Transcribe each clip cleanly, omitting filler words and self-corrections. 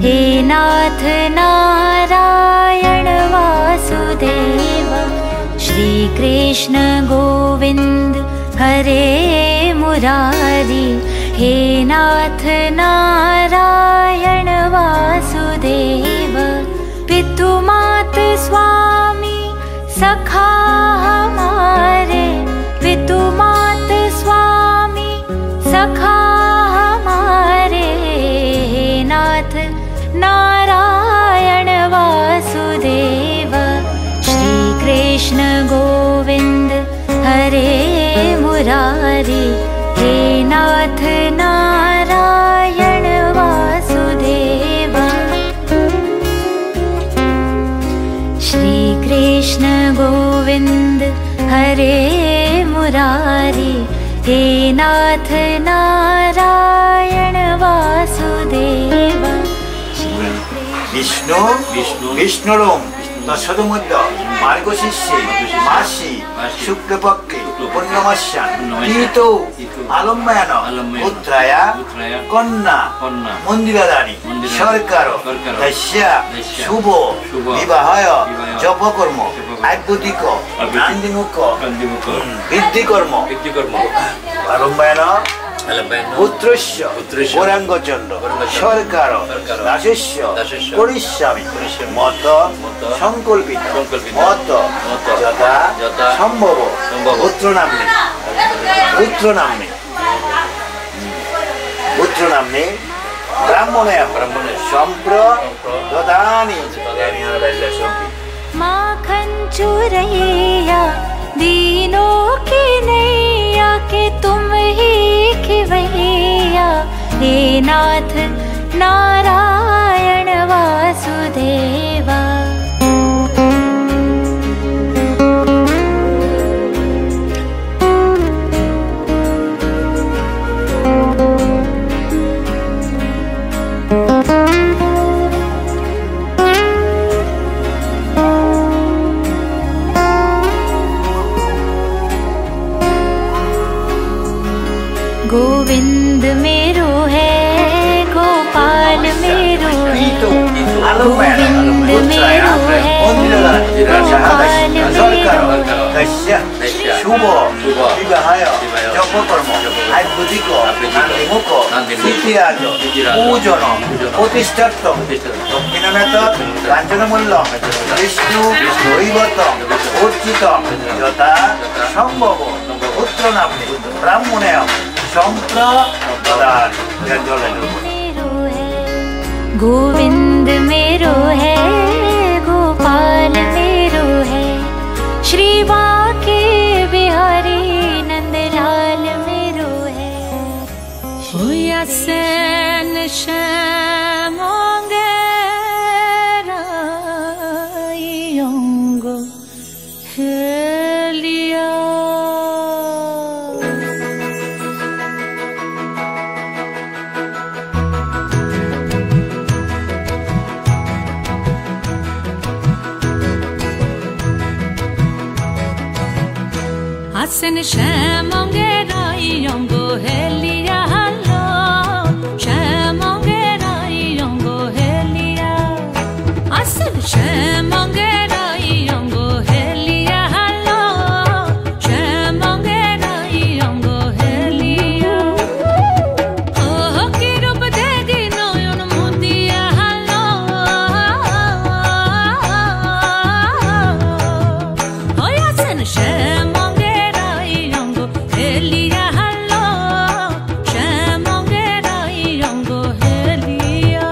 हे नाथ नारायण वासुदेव, श्री कृष्ण गोविंद हरे मुरारी। हे नाथ नारायण वासुदेव, पितु मात स्वामी सखा हमारे, पितु मात स्वामी सखा हमारे। हे नाथ नारायण वासुदेव, श्री कृष्ण गोविंद मुरारी, हे नाथ नारायण वासुदेव। श्री कृष्ण गोविंद हरे मुरारी, हे नाथ नारायण वासुदेव। विष्णु विष्णुरम दशदमुद्र मार्गशीर्षे मासी शुक्लपक्षे पूर्णमास्यां तीतो आलम्बयान पुत्राया कन्या मन्दिरादानी सरकार दस्या शुभ विवाहाय जपकर्म आद्युतिक नान्दिमुख वृद्धिकर्म आलम्बयान पुत्रस्य गौरांगचंद्र सरकार दासस्य करिष्यामि मत संकल्पित मत यथा संभव पुत्र नाम्ने ब्राह्मणे संप्रददानि माखन चुरैया दीनों की नैया के तुम ही खिवैया, हे नाथ नारायण वासुदेवा। गोविंद मेरो है, गोपाल मेरो है, गोविंद मेरो है, गोपाल मेरो है। शुभ विवाहाय जपकर्म आद्युतिक नान्दिमुख सिद्धिराज पूजन प्रतिष्ठार्थम दक्षिणमेत कांचनमल्ल विष्णु दैवत अर्चित यथा संभव पुत्र नाम्ने ब्राह्मणे गोविंद मेरो है, गोपाल मेरो है, श्री बांके बिहारी नंदलाल मेरो है। होया सैन श्यामोंगे रायोंगो हेलिया। Asen shamonge raiyongo helia hallo, shamonge raiyongo helia. Asen shamonge raiyongo helia hallo, shamonge raiyongo helia. Oh kirup degi noyon mudiya hallo, oh asen shamonge helia hallo, shamonge raiyongo helia।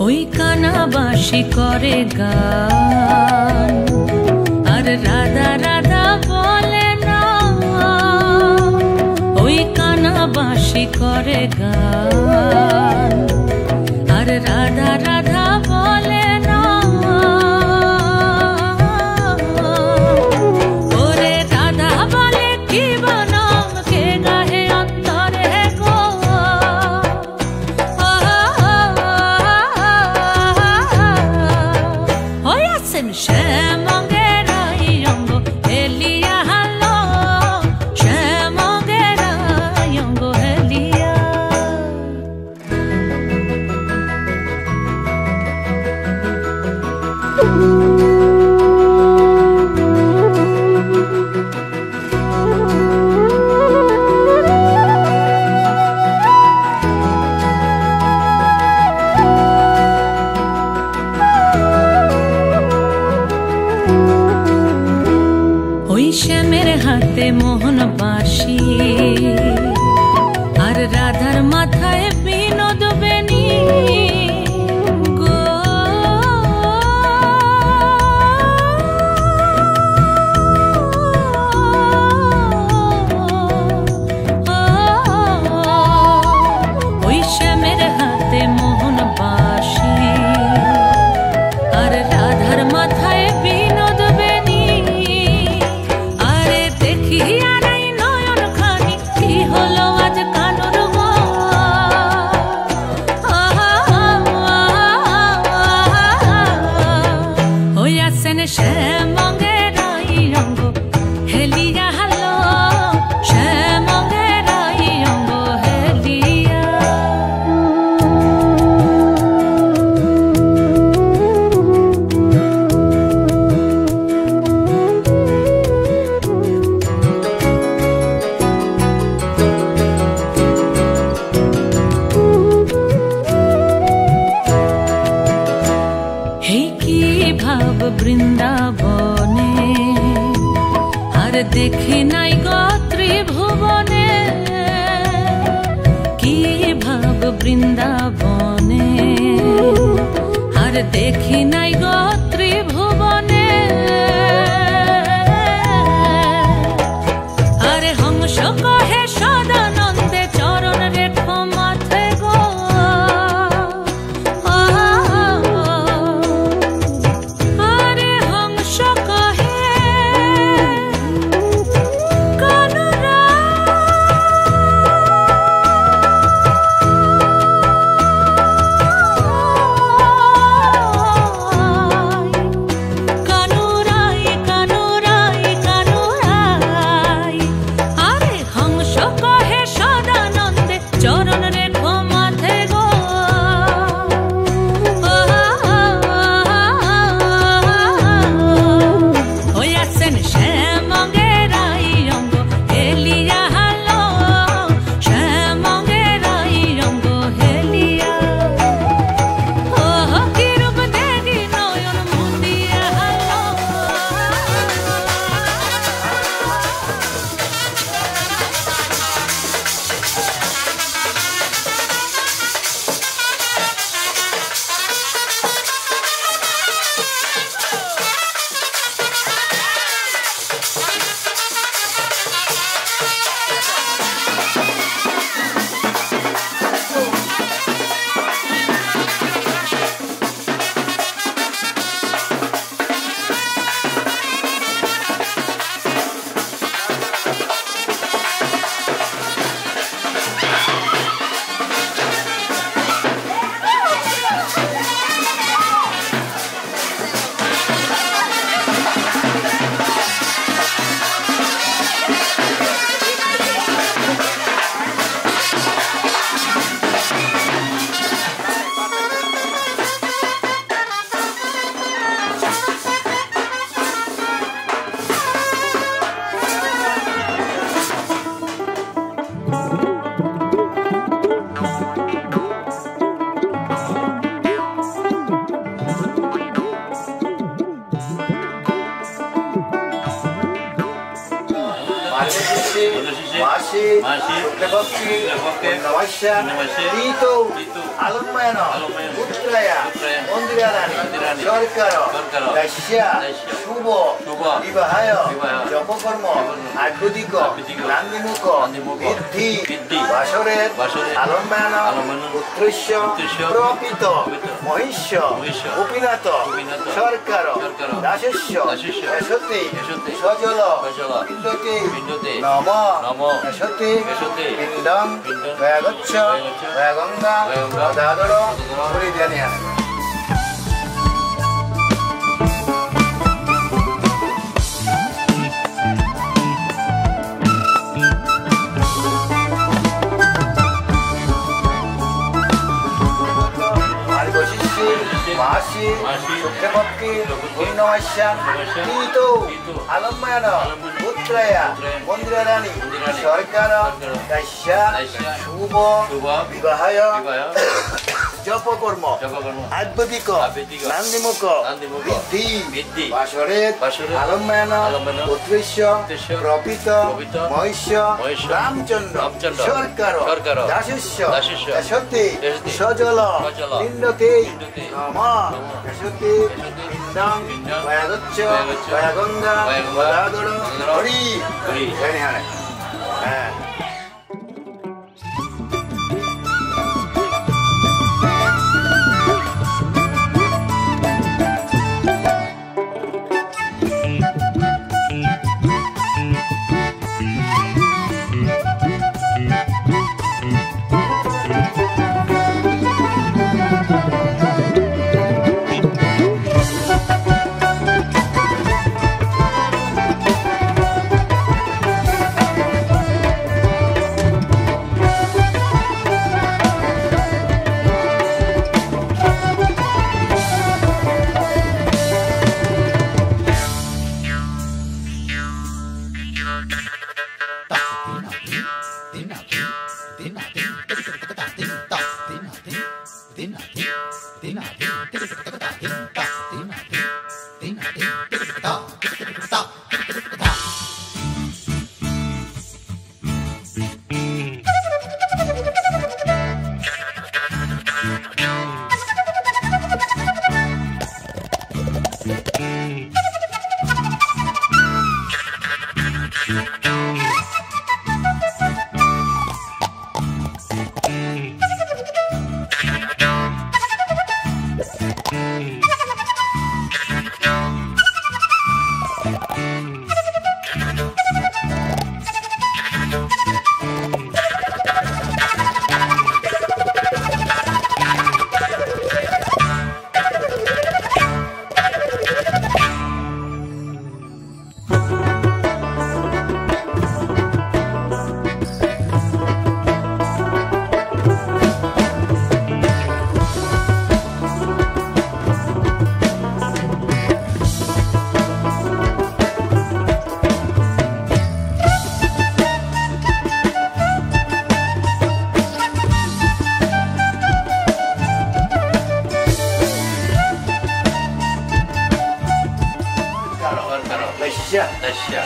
ওই কানাবাসী করে গান আর রাধা রাধা বলে না, ওই কানাবাসী করে গান আর রাধা রাধা বলে না। ওরে রাধা বলে কি বনাম কে গাহে অন্তরে গো, ওই আছেন শ্যামঙ্গে রাইয়ঙ্গো হেলিয়া হালো, শ্যামঙ্গে রাইয়ঙ্গো হেলিয়া। বৃন্দাবনে আর দেখি নাই গো ত্রিভুবনে আরে হংস কহে সদানন্দে চরণ রেখো মাথে গো আরে হংস কহে কানুরা কানুরাই কানুরাই কানুরাই আরে হংস কহে সদানন্দে চরণ রেখো মাথে গো হইয়াছেন শ্যামঙ্গেরাই অঙ্গ হেলিয়া হালো শ্যামঙ্গেরাই অঙ্গ হেলিয়া কি রূপ দেখি নয়ন মুন্দিয়া হালো মাসি শুক্লপক্ষী নমস্য ঋতু আলম্বয়ন পুত্রয়া মন্দিরারাণী সরকার দস্য শুভ বিবাহায় জপকর্ম আদ্যুদিক নান্দিমুখ বৃদ্ধি বাসরে আলম্বয়ন পুত্রস্য প্রপিত মহিষ্য গোপীনাথ সরকার দাসস্য যশতি সজল পিণ্ডতে নম যশতি পিণ্ডং গচ্ছ গঙ্গা দাদর পরিধানিয়া মাসি শুক্লপক্ষী পূর্ণমাস্য ঋতু আলম্বয়ন পুত্রয়া মন্দিরারাণী সরকার দস্য শুভ বিবাহায় জপকর্ম আদ্যুদিক নান্দিমুখ বৃদ্ধি বাসরে আলম্বয়ন পুত্রস্য প্রপিত মহিষ্য রামচন্দ্র সরকার দাসস্য যশতি সজল পিণ্ডতে নম যশতি পিণ্ডং গচ্ছ গঙ্গা দাদর হরি হ্যাঁ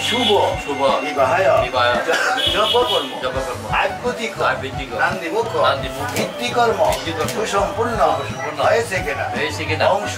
শুভ বিবাহায় জপকর্ম আদ্যুতিক নান্দিমুখ ভিত্তিকর্ম সুসম্পূর্ণ হয়েছে কিনা অংশ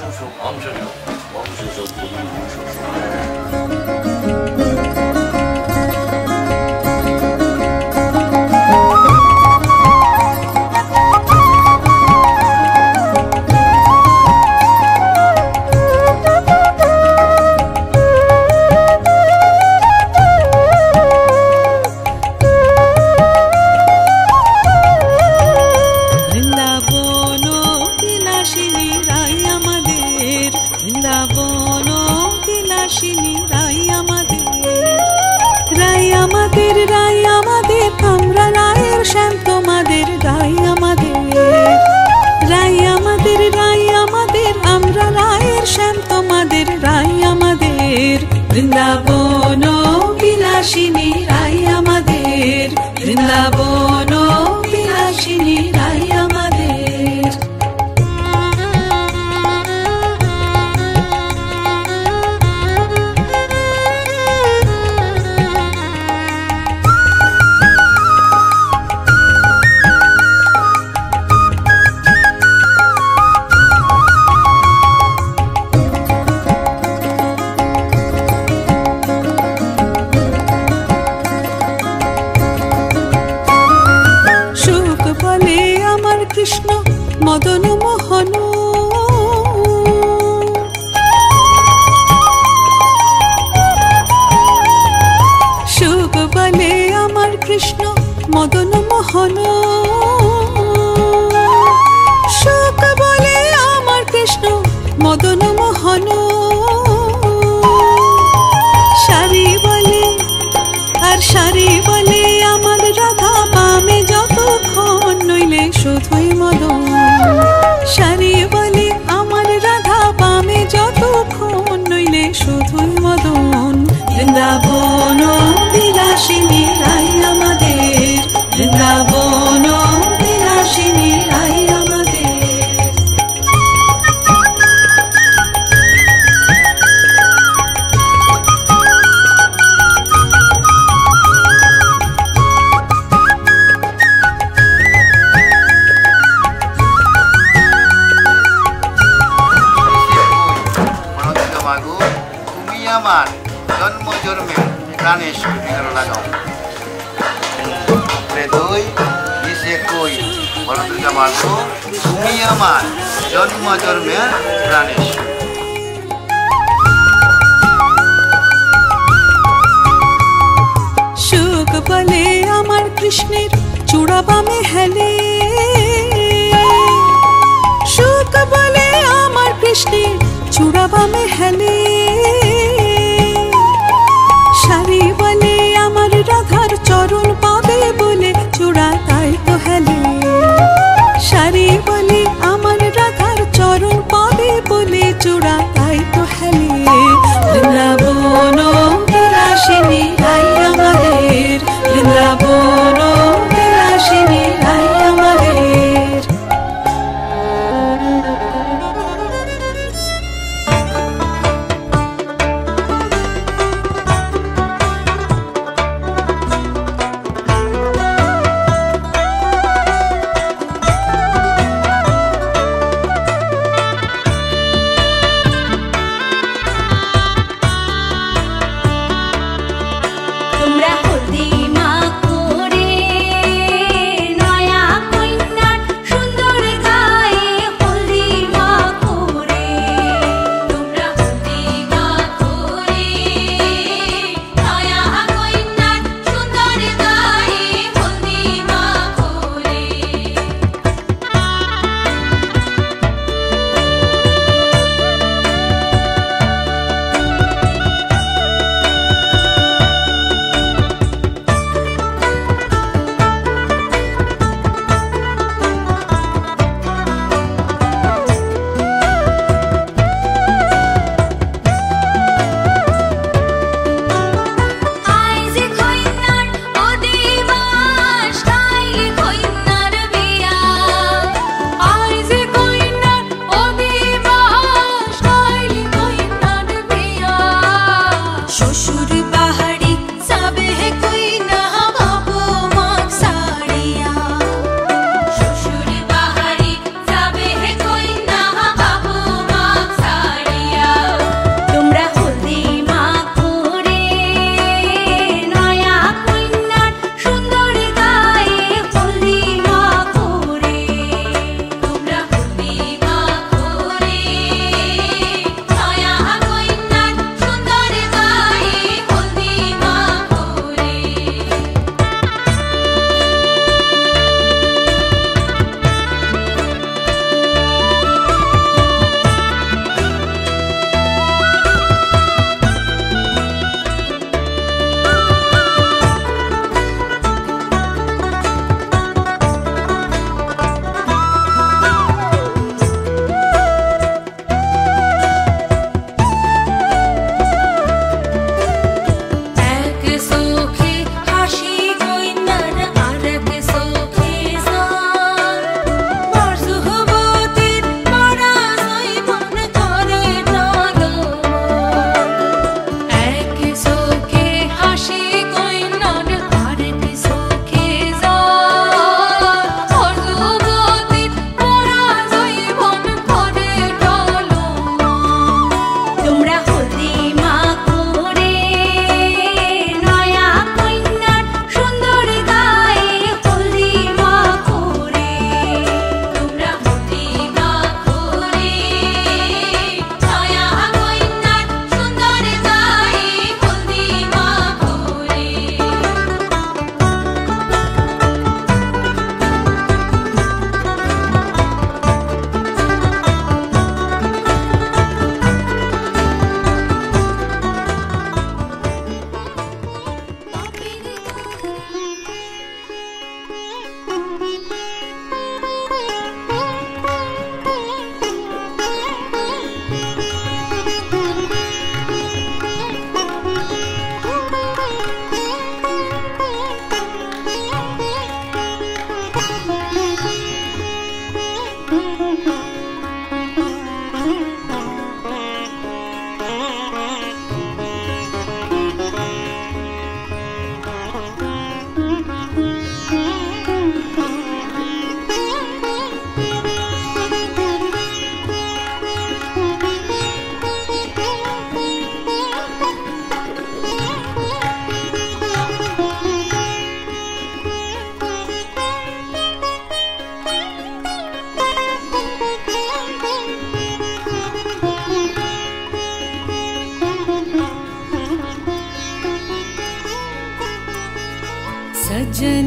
বৃন্দাবন বিলাসিনী রাই আমাদের বৃন্দাবন বিলাসিনী রাই আমাদের কৃষ্ণ মদন মোহন সুখ বলে আমার কৃষ্ণ মদন মোহন সুখ বলে আমার কৃষ্ণ মদন মোহন সারি বলে আর সারি বলে আমার রাধা পামে যতক্ষণ নইলে শুধুই মদন সারি বলে আমার রাধা পামে যতক্ষণ নইলে শুধুই মদন বৃন্দাবন বিলাসিনী রাই আমাদের বৃন্দাবন বিলাসিনী রাই আমাদের জন্ম জন্মে প্রাণেশ লাগাও দুই বিশে কই বলো দুর্গা মাগো তুমি আমার জন্ম জন্মে প্রাণেশ সুখ বলে আমার কৃষ্ণের চূড়া বামে হেলে সুখ বলে আমার কৃষ্ণের চূড়া বামে হেলে সারি বলে আমার রাধার চরণ পাবে বলে চূড়া তাই তো হেলে সারি বলে আমার রাধার চরণ পাবে বলে চূড়া তাই তো হেলে বৃন্দাবন বিলাসিনী রাই আমাদের বৃন্দাবন বিলাসিনী রাই আমাদের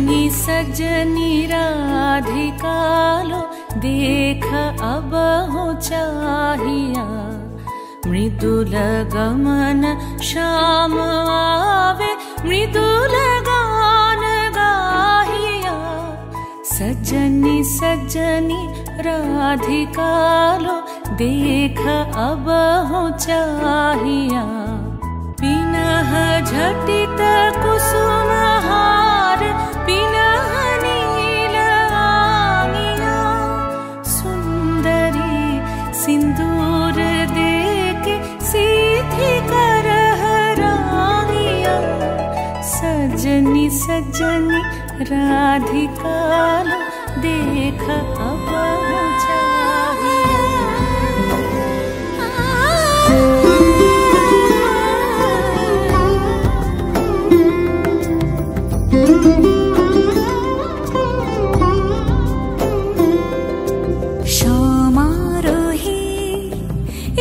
सजनी सजनी राधिका लो देख अब हो चाहिया मृदुल गमन श्याम आवे मृदुल गान गाहिया सजनी सजनी राधिका लो देख अब हो चाहिया पिनह झटित कुसुम हार पिनह नील आंगिया सुंदरी सिंदूर देके सीधी करह रानिया सजनी सजनी राधिका लो देख अब हो चाहिया समारोहे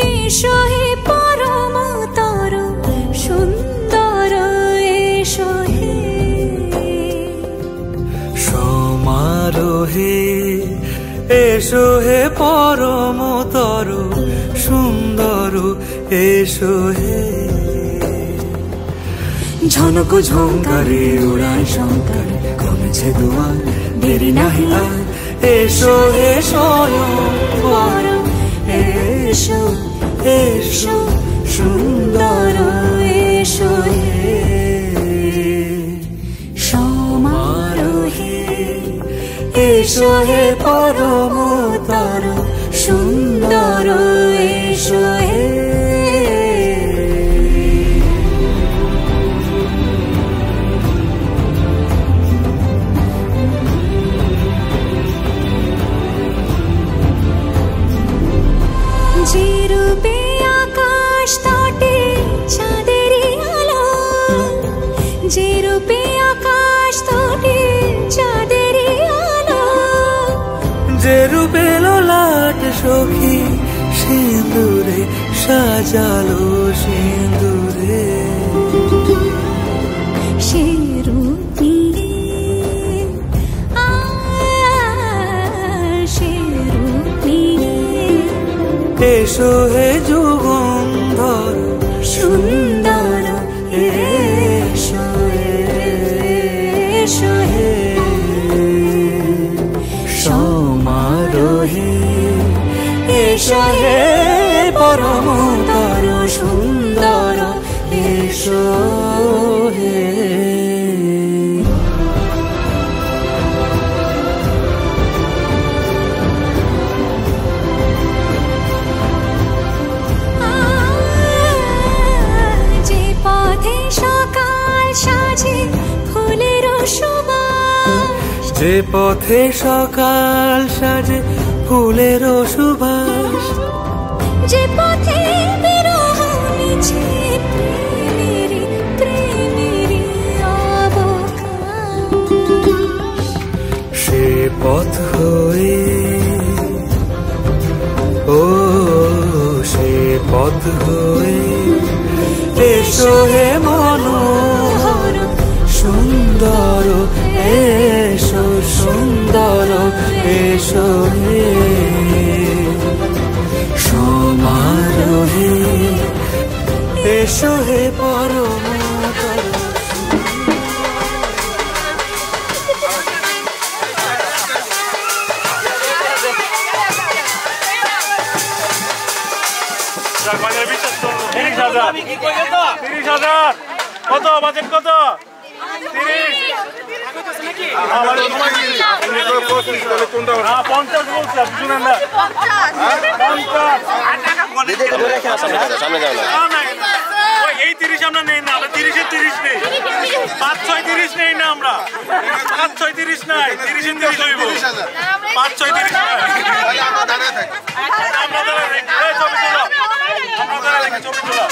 एषो हे परम तर सुंदर एषो हे समारोहे एषो हे परम तर सुंदर एषो हे झनको झोंकारे उड़ाय शंकर कमेছে दुआर देरी नहीं आर एषो एषो पर एषो एषो सुंदर एषो हे समारोहे एषो हे परम तर सुंदर एषो हे जे रूपे आकाश तटे चाँदेरी आलो जे रूपे आकाश तटे चाँदेरी आलो जे रूपे लोलाट सखी सिंदूरे साजालो सिंदूरे से रूपी से रूपी एषो हे যুগন্ধর सुंदर एषो एषो हे समारोहे एषो हे परम तर सुंदर एषो हे जे पथे सकाल साजे फुलेर सुबास যে পথে সকাল সাজে ফুলের সুবাস যে পথে বিরহ মিছে প্রেমেরি প্রেমেরি অবকাশ সে পথ হয়ে ও সে পথ হয়ে এসো হে মনোহর সুন্দর এসো সুন্দর এসো হে সমারোহে এসো হে পরম তর কত বাজেট কত 30 আমরা নেই না, 30 নেই, 5-6-30 নেই না আমরা, 5-6-30 নাই, 30 হইব, 5-6-30 নাই। আমরা দাঁড়ায় থাকি, আমরা দাঁড়ায় থাকি, ছবি তোলো, আমরা দাঁড়ায় থাকি, ছবি তোলো।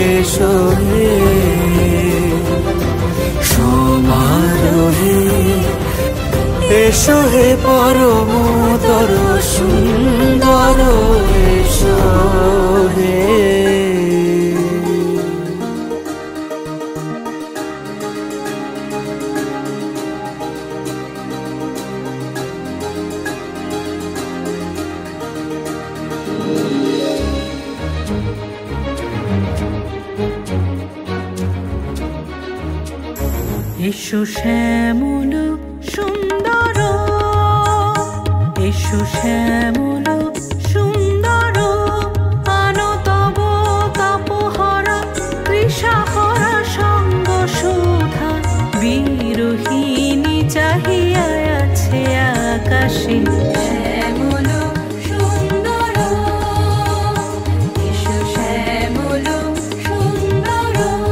এসো হে সমারোহে এসো হে পরমতর সুন্দর এসো হে এসো শ্যামল সুন্দর এসো শ্যামল সুন্দর আনো তব তাপহরা তৃষাহরা সঙ্গ সুধা বিরোহিণী চাহিয়া আছে আকাশে শ্যামল সুন্দর এসো শ্যামল সুন্দর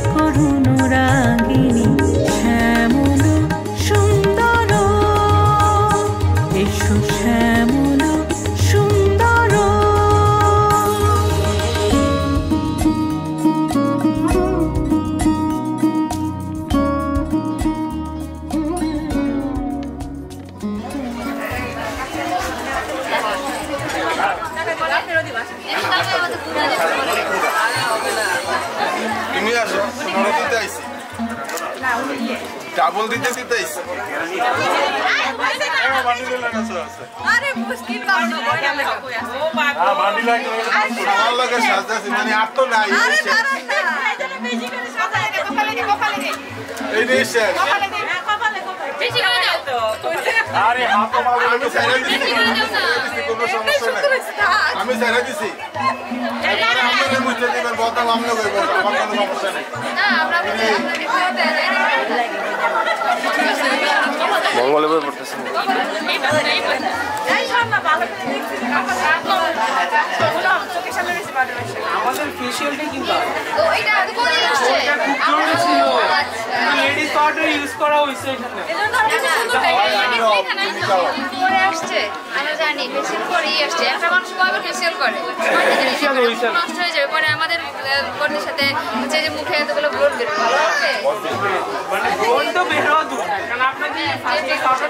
করুণ রাগিনী শ্যামল সুন্দর এসো শ্যামল সুন্দর তুমি আসো সোনারও দিতে আইসি ডাবল দিতে দিতে আইসি আরে মুশকিল কারণ বড় লাগা কই আছে ও বাবা বান্ডি লাগে আমার লাগে সাজদাছি মানে আর তো নাই আরে দাঁড়ান না জানা বেশি করে সাজা লাগে কপালে এই দেশে কপালে বেশি করে দাও তো আরে হাত তো মারো আমি সাইরা দিছি কোনো সমস্যা নাই আমি সাইরা দিছি এবারে আমরা মুছে দিবেন বদল আমরা কইব আমার কোনো সমস্যা নাই না আমরা মঙ্গলে বই পড়তেছি এই সব না ভালো করে দেখছি চোখের সামনে বেশি বাড়ে আমাদের ফেশিয়ালটা কি করে তো এটা কোন আসছে আমরা ছিল লেডিস পাউডার ইউজ করা হইছে এখানে এজন্য করে আসছে আমরা জানি ফেসিয়াল করেই আসছে একটা মানুষ কয়বার ফেসিয়াল করে নষ্ট হয়ে যাবে পরে আমাদের বোনের সাথে হচ্ছে যে মুখে এতগুলো ব্রণ বের ভালো হবে মানে ব্রণ তো বের হওয়া দূর কারণ আপনাদের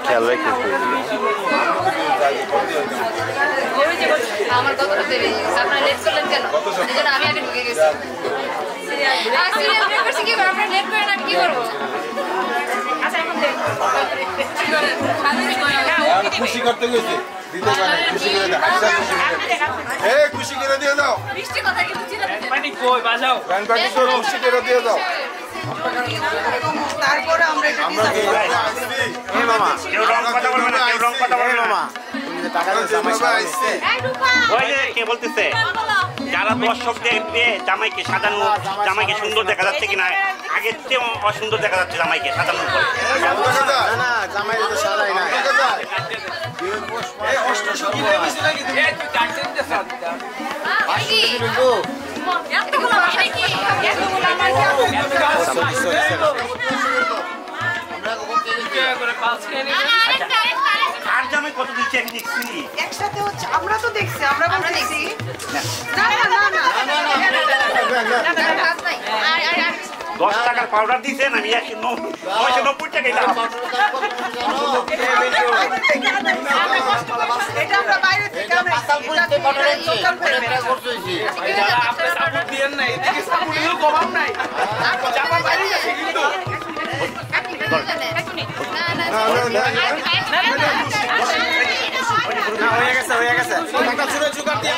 খেয়াল রাখতে আমার কতটা দেরি আপনারা লেট করলেন কেন এজন্য আমি আগে ঢুকে গেছি সিরিয়াল ব্রেক করছি কি আপনারা লেট করেন আমি কি করবো আচ্ছা এখন খুশি করতে গেছে দিতে পারে খুশি করে দাও হাসা খুশি করে এই খুশি করে দিয়ে দাও বৃষ্টি কথা কি বুঝি না মানে কই বাজাও গান পাটি তো খুশি করে দিয়ে দাও তারপরে আমরা এটা এই মামা কেউ রং কথা বলবে না কেউ রং কথা বলবে না মামা তুমি টাকা দিয়ে জামাই আইছে এই রূপা ওই যে কে বলতেছে যারা দর্শকদেরকে জামাইকে সাজানো জামাইকে সুন্দর দেখা যাচ্ছে কিনা আগের চেয়ে অসুন্দর দেখা যাচ্ছে জামাইকে সাজানোর পরে না জামাই তো সাজাই না এই অষ্টশো কিলো বেশি লাগে এই তুই কাটতে দে স্যার কি এতগুলো মানে কি এতগুলো আমার কি করে পাঁচ খেয়ে নি আর জামাই কত দিচ্ছে আমি দেখছি একসাথে হচ্ছে আমরা তো দেখছি আমরা দেখছি না না না না 10 টাকার পাউডার দিয়েছেন আমি 990 টাকা দিলাম এটা আমরা বাইরে থেকে আমরা লোকাল ফেরত করতেছি আপনি সাপোর্ট দেন না এদিকে সাপোর্টের কমাম নাই জামা বাইরে গেছে কিন্তু না না হয়ে গেছে একটা চুরে চুকার দিয়ে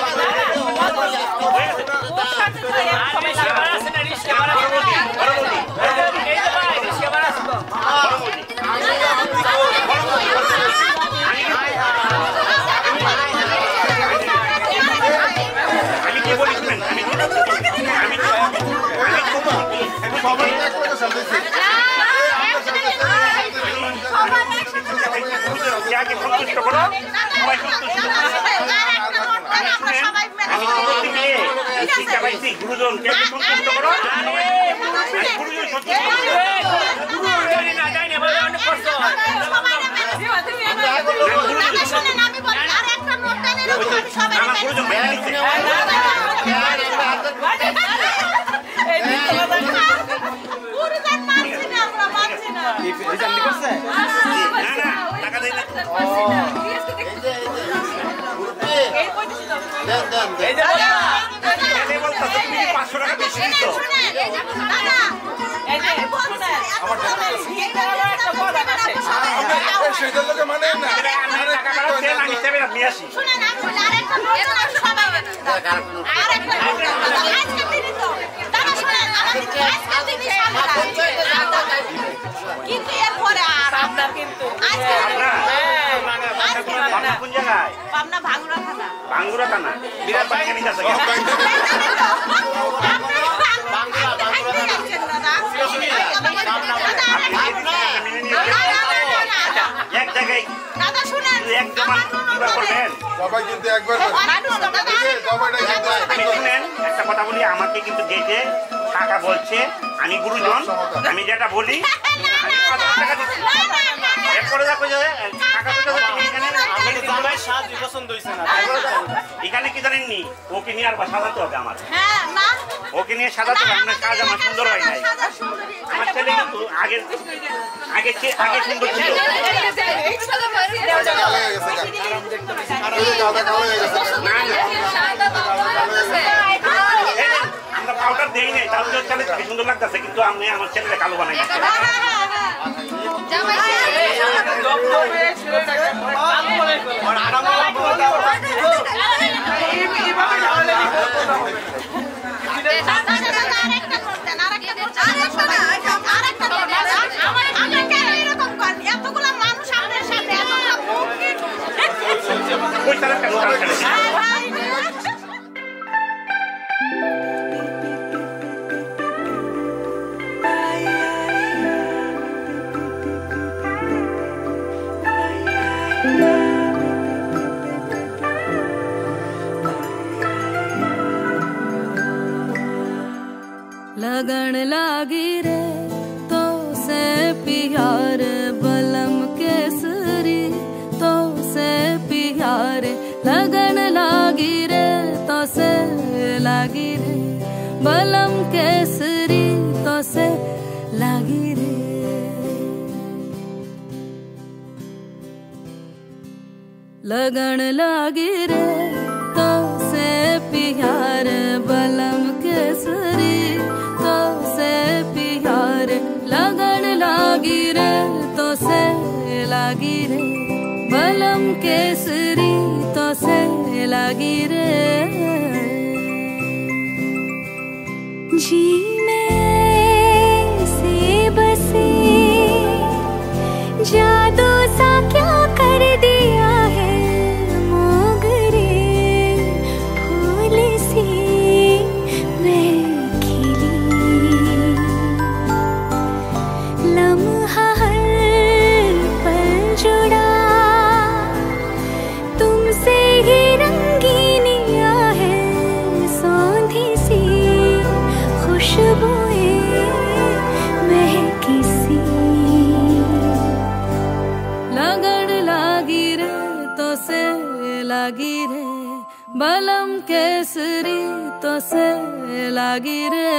গুরুজন সন্তুষ্ট করো কিন্তু এরপরে আর আমরা কিন্তু কোন জায়গায় পাবনা ভাঙ্গুরা থানা বিরাট বাগানি আছে এক জায়গায় দাদা শুনেন একদম করবেন সবাই কিন্তু একবার শুনেন একটা কথা বলি আমাকে কিন্তু গেটে টাকা বলছে আমি গুরুজন আমি যেটা বলি টাকা দিচ্ছি এরপরে দেখো যে টাকা এখানে কি জানেননি ওকে নিয়ে আর সাজাতে হবে আমার ওকে নিয়ে সাজাতে হবে আপনার সাজ আমার সুন্দর হয় নাই আমার ছেলে কিন্তু আগে সুন্দর ছিল আমরা পাউডার দেই নাই তাও ছেলে সুন্দর লাগতেছে কিন্তু আমি আমার ছেলেটা কালো বানাই लगन लागी रे तो से प्यार बलम केसरी तो से प्यार लगन लागी रे तो से लागी रे बलम केसरी तो से लागी रे लगन लागी रे तो से प्यार बलम केसरी तो से प्यार लगन लागी रे तो से लागी रे बलम केसरी तो से लागी रे जी में से बसे जादू सा क्या कर दिया है मोगरे फूल से मैं खिली लम्हा हर पल जुड़ा तुमसे ही रंगीनिया है सौंधी सी खुशबुएं महकी सी लगन लागी रे तो से लागी रे बलम केसरी तो से लागी रे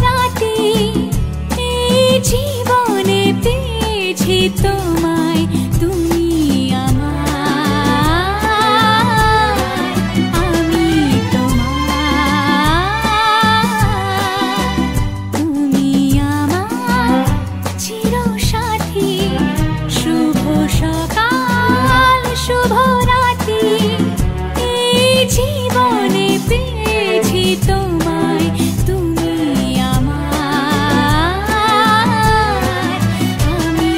রাতি এই জীবনে পেয়েছি তোমায় তুমি আমার আমি তোমার তুমি আমার চিরসাথী শুভ সকাল শুভ রাতি এই জীবনে পেয়েছি তোমায় তুমি আমার আমি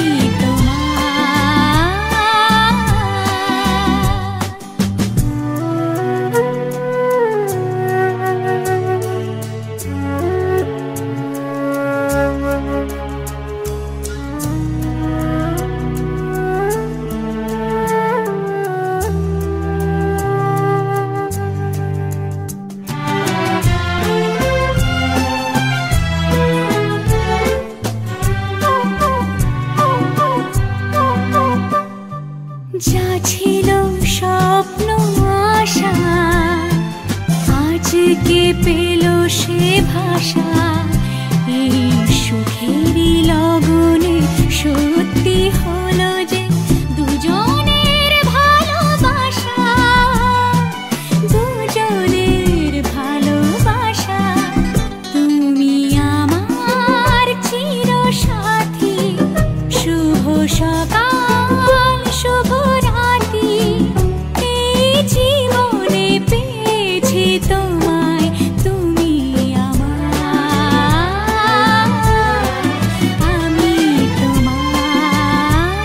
যা ছিল স্বপ্ন আশা আজকে পেল সে ভাষা এই সুখেরই লগনে সত্যি হলো যে দুজনের ভালোবাসা দুজনের ভালোবাসা তুমি আমার চিরসাথী শুভ সকাল শুভ রাতি এই জীবনে পেয়েছি তোমায় তুমি আমার আমি তোমার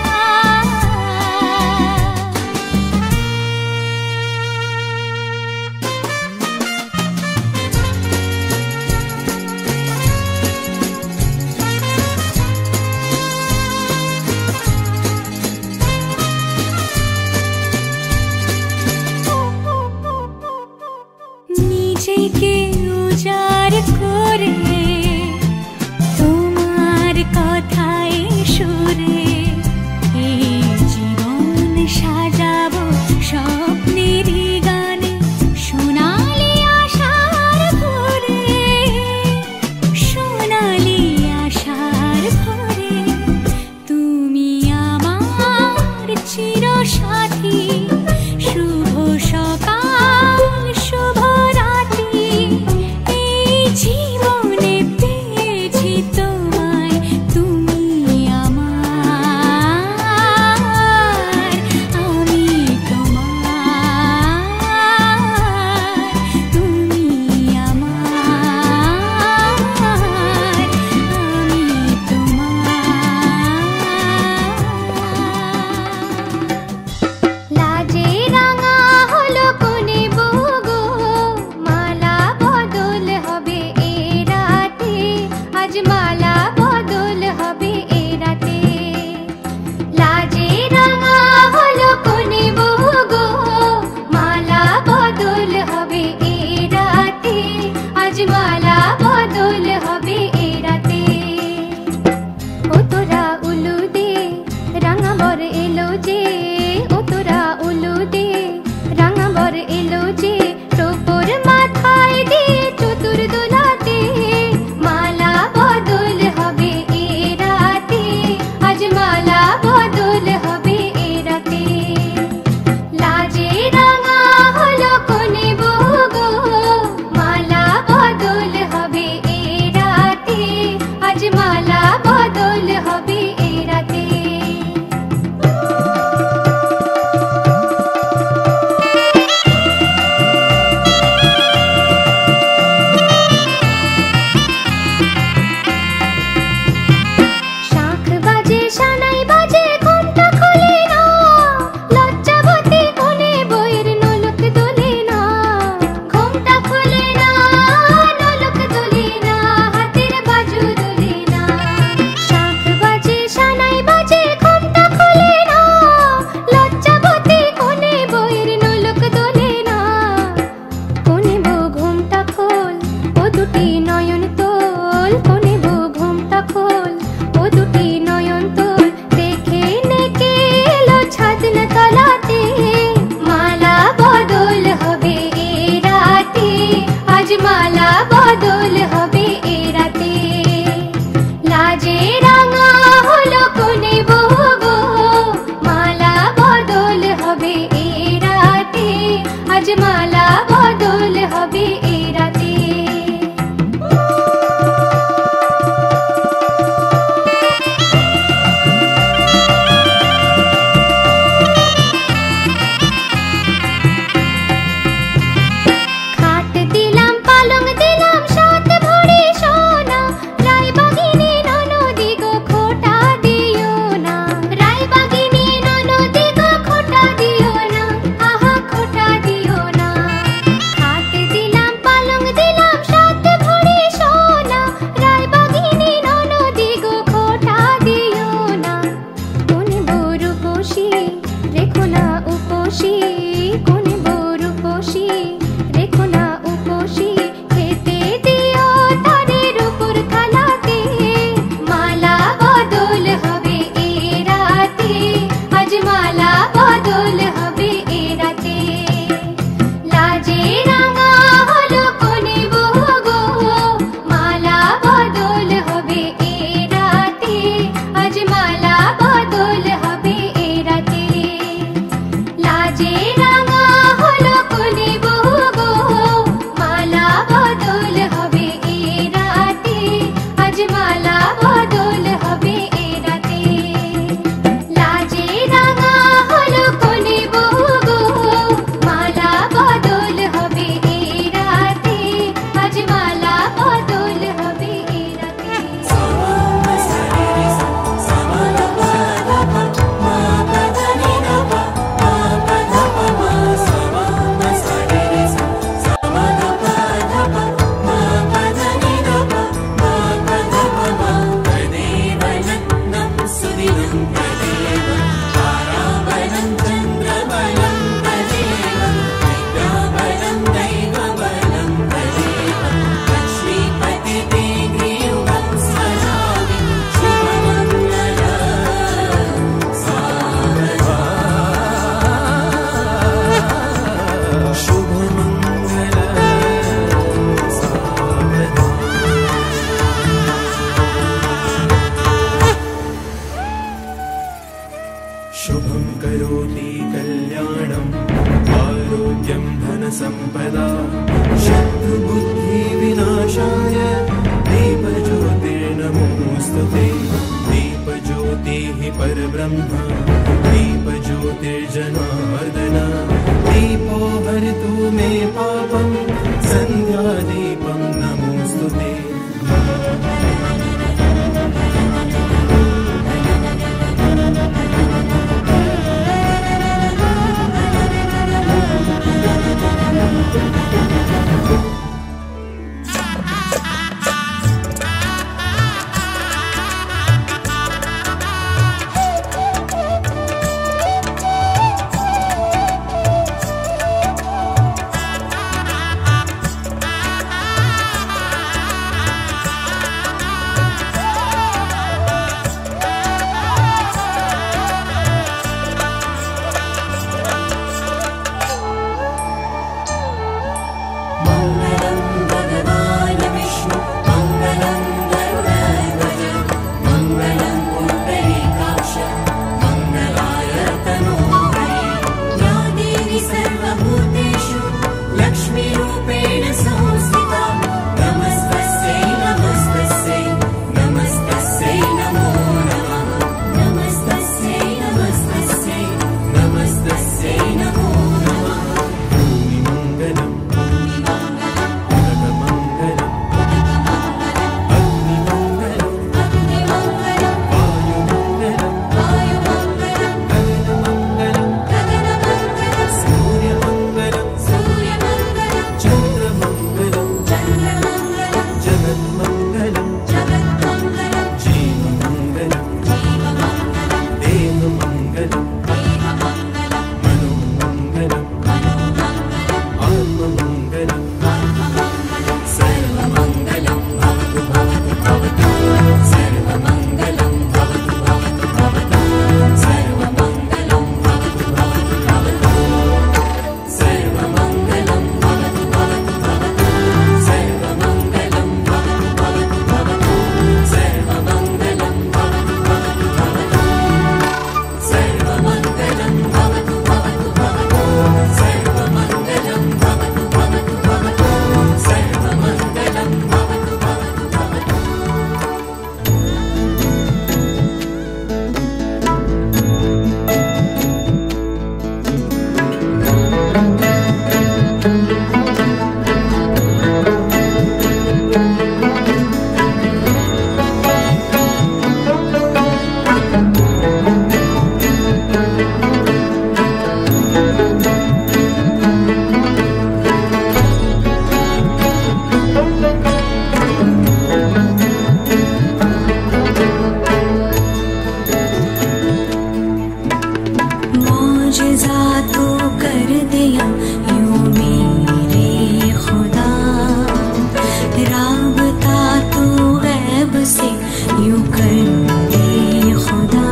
खुदा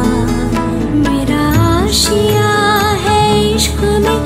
मेरा आशिया है इश्क में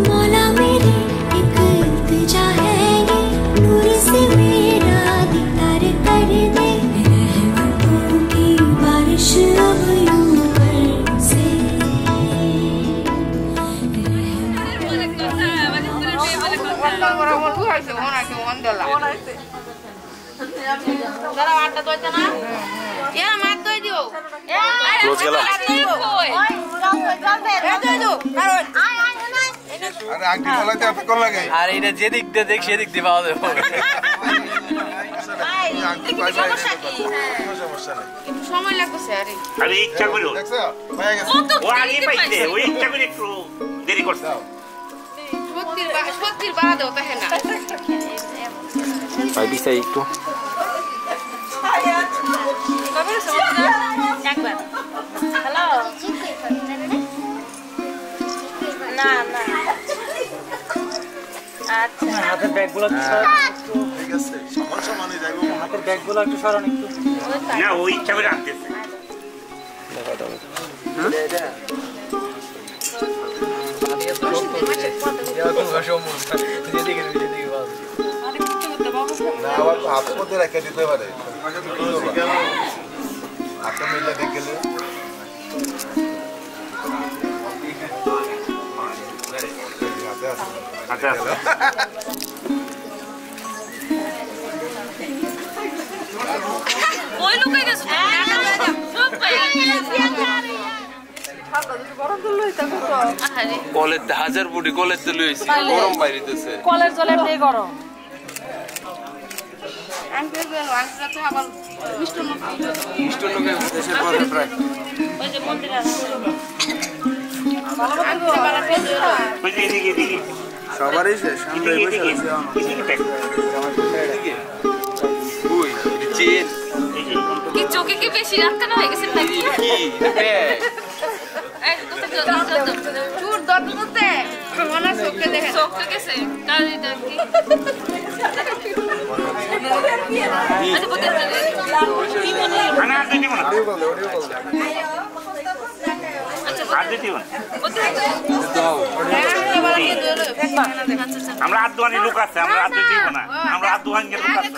मौला मेरे एक इल्तिजा है ये, नूर से मेरा दीदार कर दे, रहमतों की बारिश अब यूं बरसे। আর এটা যেদিক দিয়ে দেখ সেদিক দিয়ে পাওয়া যাবে। সময় লাগতেছে আরে ইচ্ছা করো ও আগে পাইছে ওই ইচ্ছা করে একটু দেরি করছে সত্যির বাদেও তাহে না ভাই বিছাই একটু একবার হ্যালো না না আচ্ছা হাতের ব্যাগগুলো ঠিক আছে সমান সমানই যাইবো হাতের ব্যাগগুলো একটু সরান একটু না ওই ইচ্ছা করে আনতেছে না আবার হাতের মধ্যে রেখে দিতে পারে হাতে মিলে দেখলে আচ্ছা ওই লুকাই গেছে সব কলের হাজার বুড়ি কলের তেল হয়েছে গরম বাইরেতেছে কলের জলে এমনি গরম ওই যে মন্দির আছে সবারই শেষ কি চোখে কি বেশি রাখতে না হয়ে গেছে নাকি চুর দর্দ করতে মনে চোখে দেখে চোখে গেছে কালিটা কি আমরা হাত ধোয়ানি লোক আছে আমরা হাত ধুই দিব না আমরা হাত ধোয়ানি লোক আছে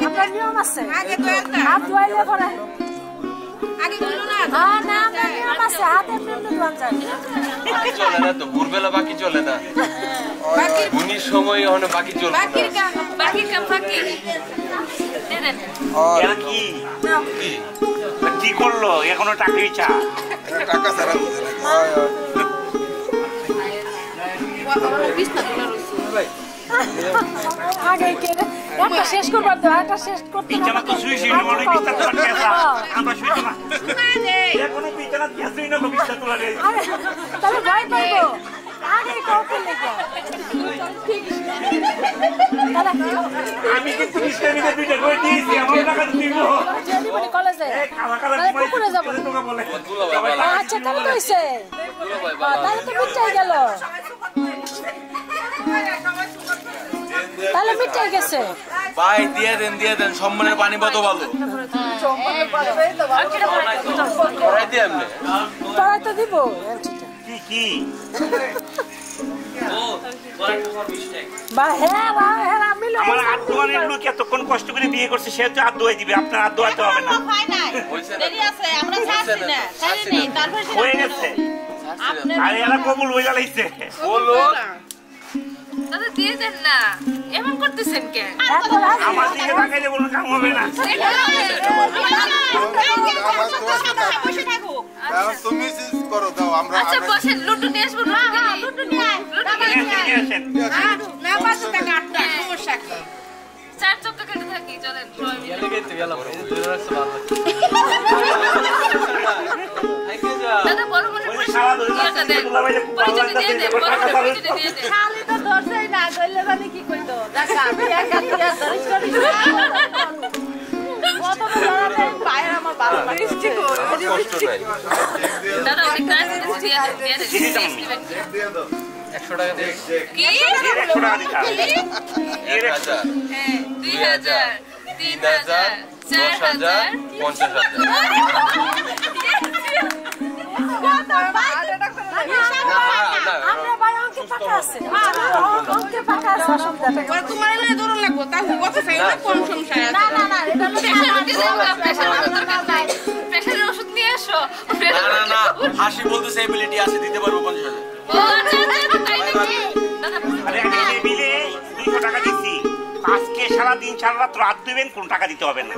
আপনার নিয়ম আছে হাত ধোয়াইলে পরে আগে বলো না না না নিয়ম আছে হাতে এমনি ধোয়ান যায় চলে না তো ভোরবেলা বাকি চলে না উনির সময় ওখানে বাকি চলবে বাকি কাম বাকি দেন এরা কি কি করলো এখনো টাকা ইচ্ছা টাকা ছাড়া আগে একটা শেষ করবার দাও একটা শেষ করতে বিছানা তো শুইছি মনে বিছানা তোলা গেছে আমরা শুইছি না এখনো বিছানা গেছই না বিছানা তোলা গেছে তাহলে ভয় পাইবো আগে কাউকে লেগে আমি কিন্তু মিশনারিতে দুইটা করে দিয়েছি আমার টাকা দিব জেনি বলি কলেজে পুকুরে যাব বলে আচ্ছা তাহলে তো হইছে তাহলে তো মিটাই গেল তাহলে মিটাই গেছে ভাই দিয়ে দেন সম্মানের পানি কত ভালো করাই দিয়ে এমনি পড়াই তো দিব কি কি বা হ্যাঁ আমি আমার হাত ধোয়ানোর লোক এতক্ষণ কষ্ট করে বিয়ে করছে সে তো হাত ধোয়াই দিবে আপনার হাত ধোয়াতে হবে না হয়ে গেছে আরে এরা কবুল হয়ে গেলাইছে বলো দাদা দিয়ে দেন না এমন করতেছেন কেন আমার দিকে তাকাইলে বলুন কাম হবে না তুমি করো দাও আমরা আচ্ছা বসেন লুটু নিয়ে আসবো লুটু নিয়ে আয় না 500 টাকা 8 টাকা সমস্যা কি চার চক্কা কেটে থাকি চলেন সবাই দাদা বড় মনে পরিচয় দিয়ে দে পরিচয় দিয়ে দে খালি তো ধরছেই না গইলে জানি কি কইতো দেখা আমি একা দিয়া ধরিস করিস কত ধরাতে পায় আমার ভালো লাগে কষ্ট নাই দাদা অনেক কাজ দিয়ে দে 100 টাকা দিয়ে কি 100 টাকা দিতে হবে 1000 হ্যাঁ 2000 3000 4000 50,000 আমরা ভাই অঙ্কে পাকা আছে অঙ্কে পাকা আছে অসুবিধা নেই তোমার এলে দরুন লাগবো তা কত চাই না কোন সমস্যা আছে না না না এটা প্রেসারের ওষুধ নিয়ে এসো না না হাসি বলতেছে এবিলিটি আছে দিতে পারবো 50,000 ও আচ্ছা তাই নাকি আরে আমি টেবিলে 200 টাকা দিচ্ছি আজকে সারা দিন সারা রাত রাত দিবেন কোন টাকা দিতে হবে না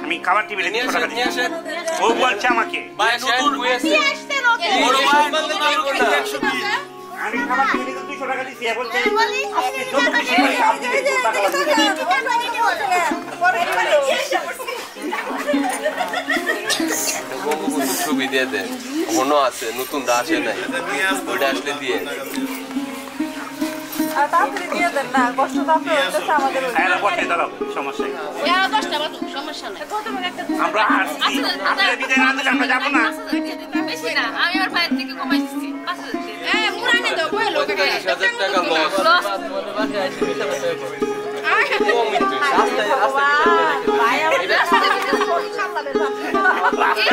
আমি খাবার টেবিলে 200 টাকা দিচ্ছি ও বলছে আমাকে ভাই নতুন দিয়ে আসতেন ওকে বড় ভাই বলতে 120 আমি খাবার টেবিলে 200 টাকা দিচ্ছি বলছে আজকে যত বেশি করে কাজ দিবেন টাকা লাগবে ছবি দিয়ে দেন মনে আছে নতুন আসে নাই ওইটা আসলে দিয়ে আর তাড়াতাড়ি দিয়ে দেন না কষ্ট তো আপনার হচ্ছে আমাদের আরে বসে দাঁড়াও সমস্যা নেই এরা 10টা বাজু সমস্যা নাই কত টাকা একটা আমরা আসছি আপনি বিদায় না দিলে আমরা যাব না বেশি না আমি আর ভাই থেকে কমাই দিচ্ছি 5000 এই পুরানে দাও কই লোক 20,000 টাকা লস ভাই আমার সামলাবে আপনি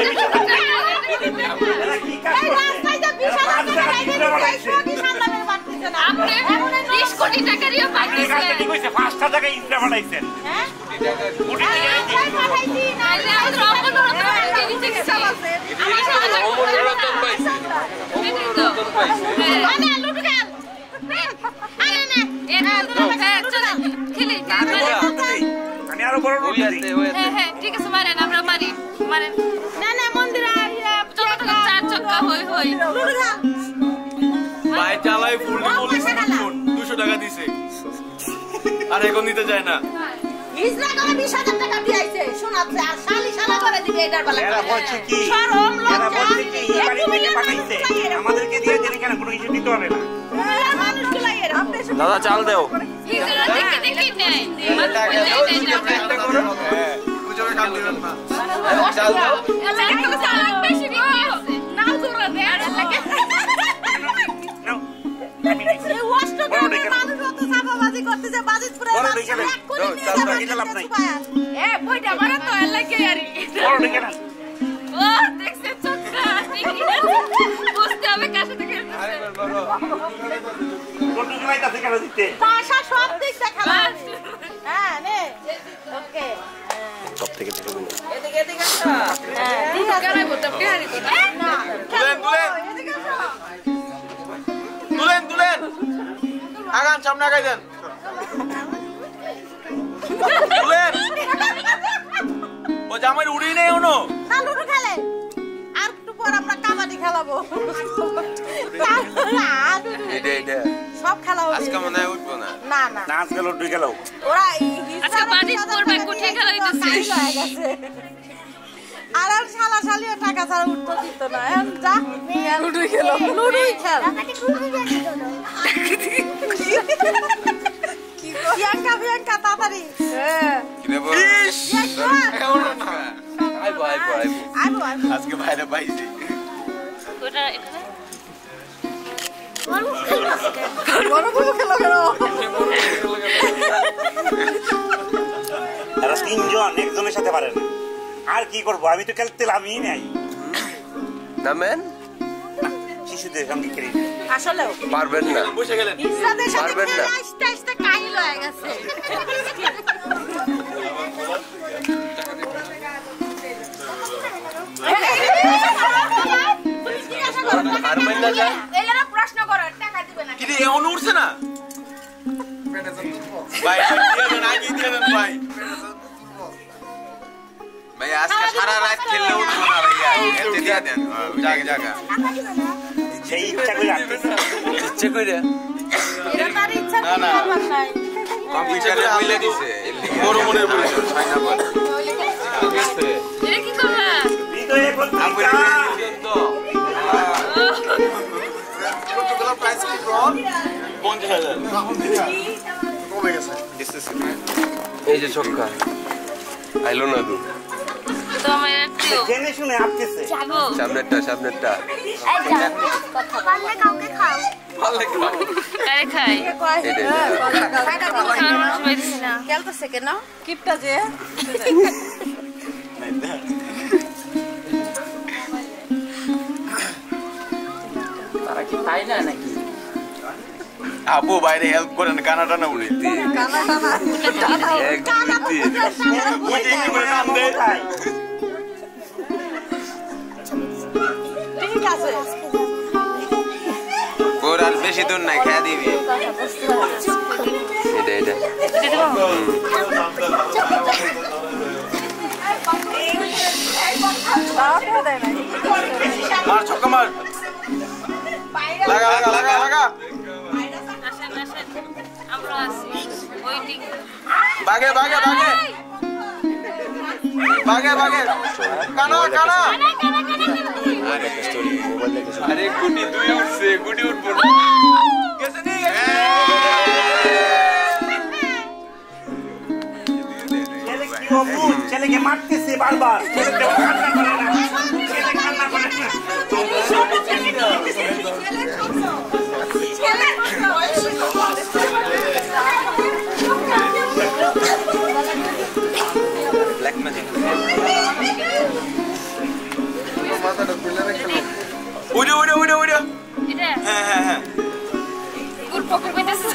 20 কোটি টাকারও পাইছেন 5টা টাকা ইনকাম বানাইছেন হ্যাঁ কোটি টাকা পাঠাইছি না আমাদের অপনরত আছে অমররতন পাইছে অমররতন পাইছে মানে লুট গেল আরে না চল খেলি আমি আরো বড় রুটি দিই হ্যাঁ ঠিক আছে মারেন আমরা মারেন না না মন্দিরে চক্কা চার চক্কা হই লুট গেল ভাই চালাই ফুল 200 টাকা দিছে আর এখন দিতে চায় না ইসরা করে 20,000 টাকা দিয়েছে শোনাচ্ছে আর শালি শালা করে দিবে এটার বেলা এরা বলছে কি শরম এরা লজ্জা বলছে কি এই বাড়ি থেকে পাঠাইছে আমাদেরকে দিয়ে দেন কেন কোনো কিছু দিতে হবে না মানুষগুলো এরকম দাদা চাল দাও ইসরা দেখি নেই গুজবে কাম দিবেন না চাল দাও এলাকা চালাক বেশি বিক্রি হচ্ছে নাও তোরা দে আর লাগে নাও আমি এই ওয়াস্ট করে মানুষ কত সাবাবাজি করতে যে বাজিতপুরে এক কোটি নিয়ে যাবে এ বইটা মারা তো এলাকে আরি বড় দেখে না ও দেখছে চক্কা বুঝতে হবে কাছে থেকে কোটি জমাই কাছে কেন দিতে পাশা সব দিক দেখালা হ্যাঁ নে ওকে সব থেকে থেকে এদিকে হ্যাঁ ঠিক আছে কেন বলতে গাড়ি করে না তুলেন আগান সামনে আগাই দেন তুলেন ও জামাই উড়ি নেই এখনো লুডো খেলে আর একটু পর আমরা কাবাডি খেলাবো এটা সব খেলা হবে আজকে মনে হয় উঠবো না না না নাচ গেল দুই গেল ওরা আচ্ছা বাজি করবে কুঠি খেলা হইতেছে আর আর শালা শালিও টাকা ছাড়া উঠতো দিত না যা লুডো খেল লুডোই খেল বিয়াঙ্কা তাড়াতাড়ি কি দেব আইবো আজকে বাইরে পাইছি এরা তিনজন একজনের সাথে পারে না আর কি করবো আমি তো খেলতে আমিই নাই নামেন শিশুদের সঙ্গে খেলি আসলেও পারবেন না বসে গেলেন ইসরাদের সাথে পারবেন না। আস্তে আস্তে কাহিল হয়ে গেছে পারবেন না যা এরা প্রশ্ন করো টাকা দিবে না কি রে এখনো উঠছে না ভাই দিয়ে দেন আগে দিয়ে দেন ভাই ভাই আজকে সারা রাত খেললে উঠবো না ভাইয়া এতে দিয়ে দেন জায়গা সেই ইচ্ছা করে আসতেছে ইচ্ছে কইরা এরা তার ইচ্ছা না, না। আমার নাই কম্পিউটারে বইলে দিছে বড় মনের পরিচয় ছাইনা বল এরা কি করলা হৃদয়ে পত্রিকা কতগুলো প্রাইস কি ব্রন 50,000 কমে গেছে এই যে ছক্কা আইলো না তো তোমার একটু জেনে শুনে আসতেছে যাবো সামনেরটা পারলে কাউকে খাও ভালো খাও আরে খাই এটা খেলতেছে কেন কিপটা যে তারা কি তাই না নাকি আপু বাইরে হেল্প করেন কানা টানা উড়িতে ঠিক আছে ওর আর বেশি দূর নাই খেয়ে দিবি এটা মার ছক্কা মার লাগা লাগা লাগা লাগা আমরা আছি ওয়েটিং ভাগে ভাগে ভাগে ভাগে ভাগে কানা কানা আরে গুটি দুই উঠছে গুটি উঠবো না গেছে নি ছেলেকে মারতেছে বারবার কান্না করে না ব্ল্যাক ম্যাজিক উড়ে উড়ে উড়ে উড়ে এটা হ্যাঁ হ্যাঁ হ্যাঁ গুড পকেট পেতেছে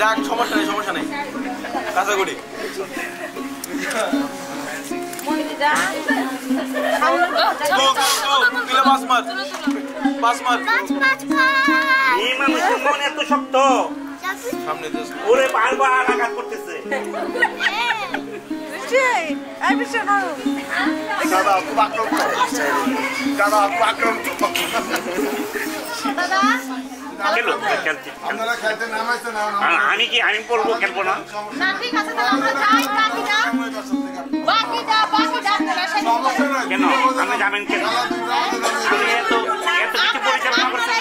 যাক সমস্যা নেই কাঁচাগুড়ি এই মানুষের মন এত শক্ত ওরে বারবার আঘাত করতেছে আমি পড়বো খেলবো না কেন আপনি যাবেন কেন আমি এত কিছু পরিচালনা করছি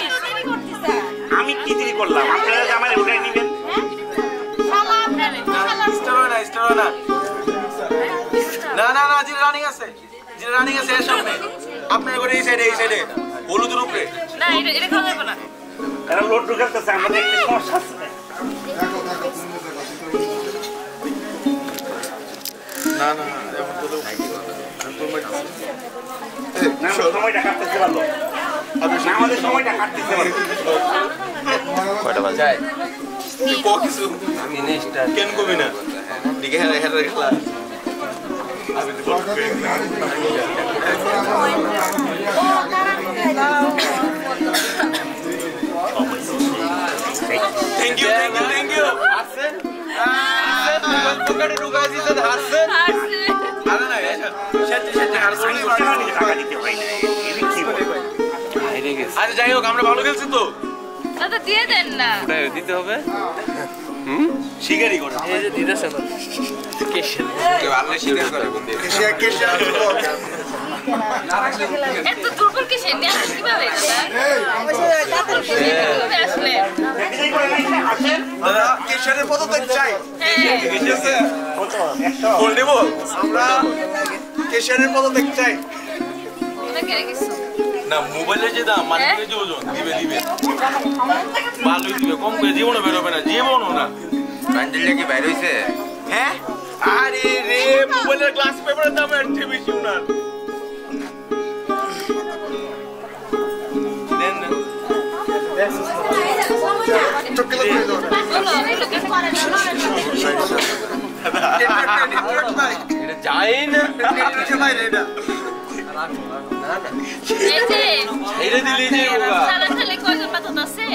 আমি কি দেরি করলাম আপনারা আমার উঠাই নিবেন না না না জিরা রানিং আছে এর সামনে আপনার করে এই সাইডে হলুদের উপরে না এটা খাওয়া যাবে না এরা লোড ঢুকাতেছে আমাদের একটু সমস্যা আছে না না সময়টা কাটতেছে ভালো আমাদের সময়টা কাটতেছে ভালো কয়টা বাজে আমি নেক্সট কেন কবি না দিকে হেরা হেরা খেলা থ্যাংক ইউ আসেন পকেটে ঢুকা দিতে হাসেন আরে না সেটা হাসেন টাকা দিতে হয় না আরে যাই হোক আমরা ভালো খেলছি তো দাদা দিয়ে দেন না ওটা দিতে হবে শিকারি করে এই যে দিতেছে না কেশন কেউ আনলে শিকার করে কেশন এত দুর্বল কি সেনে আসলে কিভাবে দাদা আসলে দাদা কেশনের পদত্যাগ চাই ঠিক আছে বল দেব আমরা কেশনের পদত্যাগ চাই না মোবাইলে যে দাম মানে যে ওজন দিবে ভালোই দিবে কম করে জীবনও বেরোবে না জীবনও না বান্ডিলটা কি বাইরে হইছে হ্যাঁ আরে রে মোবাইলের গ্লাস পেপারের দাম এর চেয়ে বেশি না দেন না এটা যায় না এটা এইটা দিলি যে সারা খালি কয়জন পাতত আছে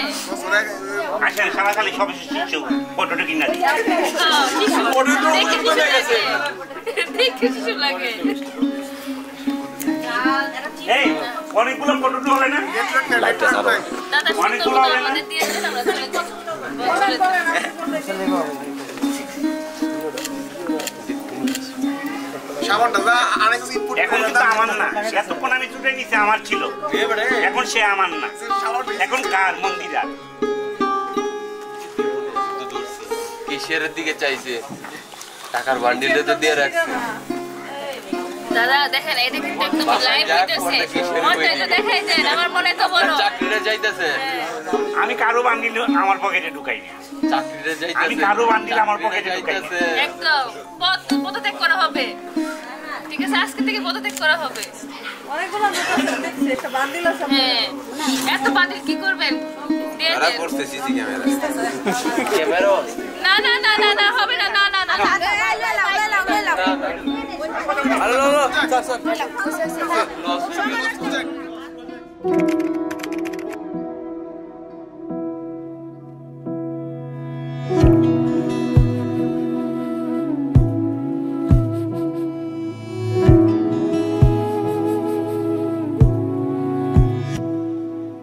আসেন সারা খালি সব শিশু ফটোটা কিনা দিই দেখে শিশু লাগে এই অনেকগুলো ফটো হলে না লাইটটা চালাও দাদা অনেকগুলো হলে না আমাদের দিয়ে দেন আমরা চলে এখন কিন্তু আমার না এতক্ষণ আমি ছুটে নিছি আমার ছিল এখন সে আমার না এখন কার মন্দিরা কেশিয়ারের দিকে চাইছে টাকার বান্ডিলটা তো দিয়ে রাখছে দাদা দেখেন এটা কিন্তু একদম লাইভ হইতেছে মনটা তো দেখাই যায় আমার মনে তো বড় চাকরিটা যাইতেছে আমি কারো বান্ডিল আমার পকেটে ঢুকাই না চাকরিটা যাইতেছে আমি কারো বান্ডিল আমার পকেটে ঢুকাই না একদম পদত্যাগ করা হবে ঠিক আছে আজকে থেকে পদত্যাগ করা হবে অনেকগুলো দেখছি একটা বান্ডিল আছে। হ্যাঁ এত বান্ডিল কি করবেন? দিয়ে তারা দেন। করছে সিসি ক্যামেরা না না না না না হবে না না না না আরে লো লো স্যার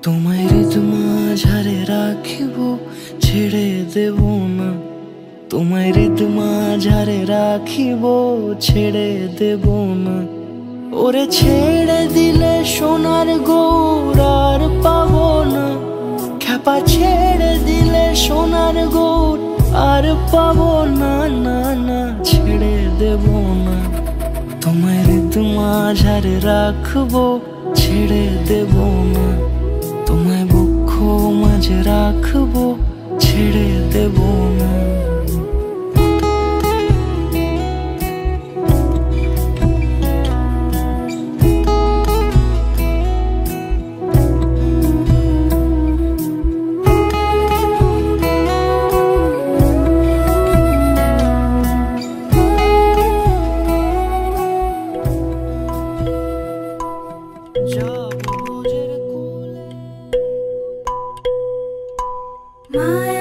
তোমায় মাঝারে রাখিব ছেড়ে দেব না, তোমায় মাঝারে রাখিব ছেড়ে দেব না। ওরে ছেড়ে দিলে সোনার গৌর আর পাবো না, খ্যাপা ছেড়ে দিলে সোনার গৌর আর পাবো না, না না ছেড়ে দেব না। তোমায় মাঝারে রাখবো ছেড়ে দেব না, তোমায় বক্ষ মাঝে রাখবো ছেড়ে দেব না। My